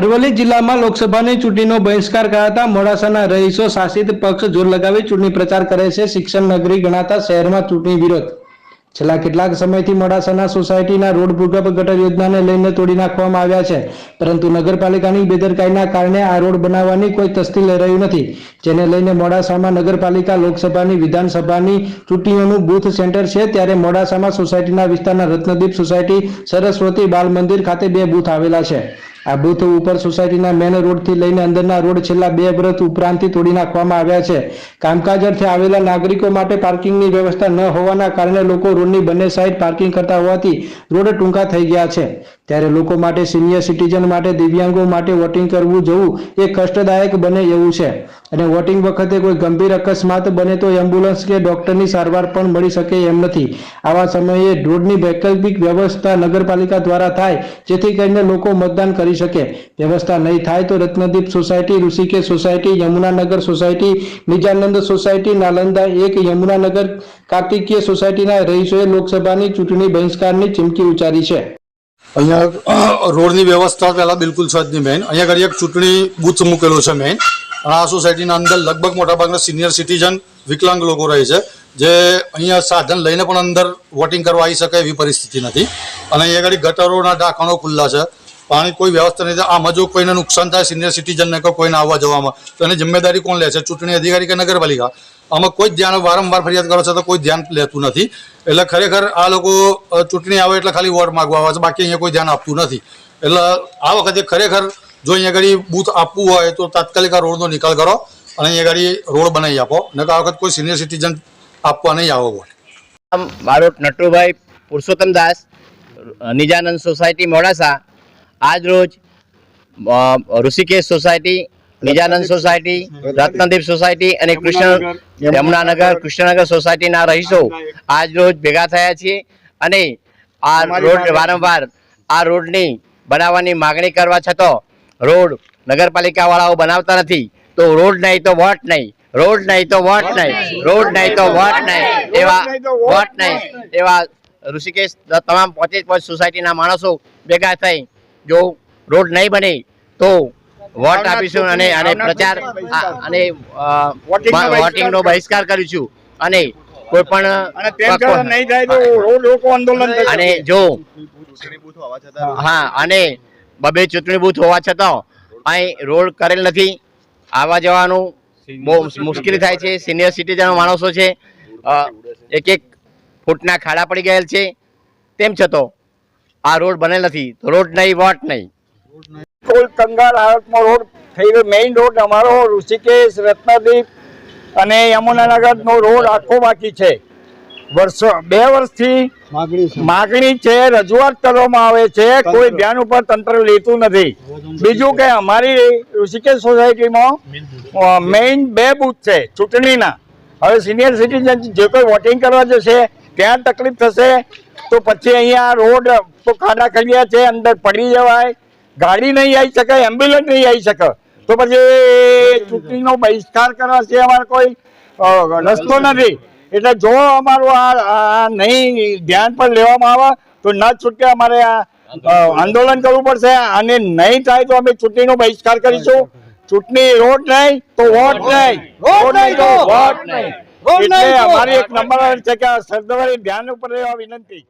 અરવલ્લી જિલ્લામાં લોકસભાની ચૂંટણીનો બહિષ્કાર કરાતા મોડાસાના રહીશો શાસિત પક્ષ જોર લગાવી ચૂંટણી પ્રચાર કરે છે। શિક્ષણ નગરી ગણાતા શહેરમાં ચૂંટણી વિરોધ છેલ્લા કેટલાક સમયથી મોડાસાના સોસાયટીના રોડ ભૂગર્ભ ગટર યોજનાને લઈને તોડી નાખવામાં આવ્યા છે, પરંતુ નગરપાલિકાની બેદરકારીના કારણે આ રોડ બનાવવાની કોઈ તસ્દી લઈ રહ્યું નથી, જેને લઈને મોડાસામાં નગરપાલિકા લોકસભાની વિધાનસભાની ચૂંટણીઓનું બૂથ સેન્ટર છે। ત્યારે મોડાસામાં સોસાયટીના વિસ્તારના રત્નદીપ સોસાયટી સરસ્વતી બાલ મંદિર ખાતે 2 બૂથ આવેલા છે। આ બૂથ ઉપર સોસાયટીના મેન રોડથી લઈને અંદરના રોડ છેલ્લા 2 વર્ષ ઉપરાંતથી તોડી નાખવામાં આવ્યા છે। કામકાજ અર્થે આવેલા નાગરિકો માટે પાર્કિંગની વ્યવસ્થા ન હોવાના કારણે લોકો રોડની બંને સાઈડ પાર્કિંગ કરતા હોવાથી રોડ ટૂંકા થઈ ગયા છે। ત્યારે લોકો માટે, સિનિયર સિટીઝન માટે, દિવ્યાંગો માટે વોટિંગ કરવું જવું એ કષ્ટદાયક બને એવું છે અને વોટિંગ વખતે કોઈ ગંભીર અકસ્માત બને તો એમ્બ્યુલન્સ કે ડોક્ટરની સારવાર પણ મળી શકે એમ નથી। આવા સમયે રોડની વૈકલ્પિક વ્યવસ્થા નગરપાલિકા દ્વારા થાય, જેથી કરીને લોકો મતદાન કરી શકે। વ્યવસ્થા નહીં થાય તો Ratnadeep society, Rishikesh society, Yamunanagar society, Nijanand society, Nalanda 1, Yamunanagar Kartikeya સોસાયટીના રહીશોએ લોકસભાની ચૂંટણી બહિષ્કારની ચીમકી ઉચ્ચારી છે। અહીંયા રોડની વ્યવસ્થા પહેલાં બિલકુલ છે જ નહીં મેન। અહીંયા આગળ એક ચૂંટણી બૂથ મૂકેલો છે મેન, અને આ સોસાયટીના અંદર લગભગ મોટાભાગના સિનિયર સિટીઝન, વિકલાંગ લોકો રહે છે, જે અહીંયા સાધન લઈને પણ અંદર વોટિંગ કરવા આવી શકે એવી પરિસ્થિતિ નથી। અને અહીંયા આગળ ગટરોના ઢાંકણો ખુલ્લા છે, પાણી કોઈ વ્યવસ્થા નથી। આમાં જો કોઈને નુકસાન થાય સિનિયર સિટીઝનને કે કોઈને આવવા જવામાં, તો એની જિમ્મેદારી કોણ લે છે? ચૂંટણી અધિકારી કે નગરપાલિકા? આમાં કોઈ ધ્યાન, વારંવાર ફરિયાદ કરો છો તો કોઈ ધ્યાન લેતું નથી। એટલે ખરેખર આ લોકો ચૂંટણી આવે એટલે ખાલી વોટ માગવા આવે છે, બાકી અહીંયા કોઈ ધ્યાન આપતું નથી। એટલે આ વખતે ખરેખર જો અહીંયા આગળ બૂથ આપવું હોય તો તાત્કાલિક આ રોડનો નિકાલ કરો અને અહીંયા આગળ રોડ બનાવી આપો, નકર આ વખત કોઈ સિનિયર સિટીઝન આપવા નહીં આવો વોટ। મારું નટુભાઈ પુરુષોત્તમદાસ, નિજાનંદ સોસાયટી મોડાસા। આજ રોજ Rishikesh society, Nijanand society, Ratnadeep society અને યમુનાનગર કૃષ્ણનગર સોસાયટીના રહીશો આજ રોજ ભેગા થયા છીએ અને આ રોડ વારંવાર આ રોડની બનાવવાની માગણી કરવા છતાં રોડ નગરપાલિકાવાળાઓ બનાવતા નથી। તો રોડ નહીં તો વોટ નહીં, રોડ નહીં તો વોટ નહીં, રોડ નહીં તો વોટ નહીં, એવા વોટ નહીં એવા ઋષિકેશ તમામ 25 સોસાયટીના માણસો ભેગા થઈ જો રોડ નહીં બને તો વોટ આપીશું અને પ્રચાર અને વોટિંગનો બહિષ્કાર કરીશું અને કોઈ પણ અને જો અને 2 ચૂંટણી બૂથ હોવા છતાં અહીં રોડ કરેલ નથી। આવવા જવાનું બહુ મુશ્કેલી થાય છે। સિનિયર સિટીઝન માણસો છે, 1-1 ફૂટના ખાડા પડી ગયેલ છે, તેમ છતાં આ રોડ બનેલ નથી। તો રોડ નહીં, વોટ નહીં। કોઈ કંગાળ હાલતમાં રોડ થઈ ગયો। મેઇન રોડ અમારો ઋષિકેશ, રત્નદીપ અને યમુનાનગરનો રોડ આખો બાકી છે। 2 વર્ષથી માગણી છે, રજૂઆત કરવામાં આવે છે, કોઈ ધ્યાન ઉપર તંત્ર લેતું નથી। બીજું કે અમારી ઋષિકેશ સોસાયટીમાં મેઇન 2 બૂથ છે ચૂંટણીના। હવે સિનિયર સિટીઝન જે કોઈ વોટિંગ કરવા જશે ત્યાં તકલીફ થશે, તો પછી અહીંયા રોડ તો ખાડા ખડિયા છે, અંદર પડી જવાય, ગાડી નહીં આવી શકે, એમ્બ્યુલન્સ નહીં આવી શકે, તો પછી ચૂંટણીનો બહિષ્કાર કરવાથી અમારે કોઈ રસ્તો નથી। એટલે જો અમારું આ નહીં ધ્યાન પર લેવામાં આવે તો ન છૂટકે અમારે આંદોલન કરવું પડશે, અને નહીં થાય તો અમે ચૂંટણીનો બહિષ્કાર કરીશું। ચૂંટણી રોડ નહીં તો વોટ નહીં, રોડ નહીં તો વોટ નહીં। એટલે અમારી એક નંબર છે કે સરદારે ધ્યાન ઉપર લેવા વિનંતી।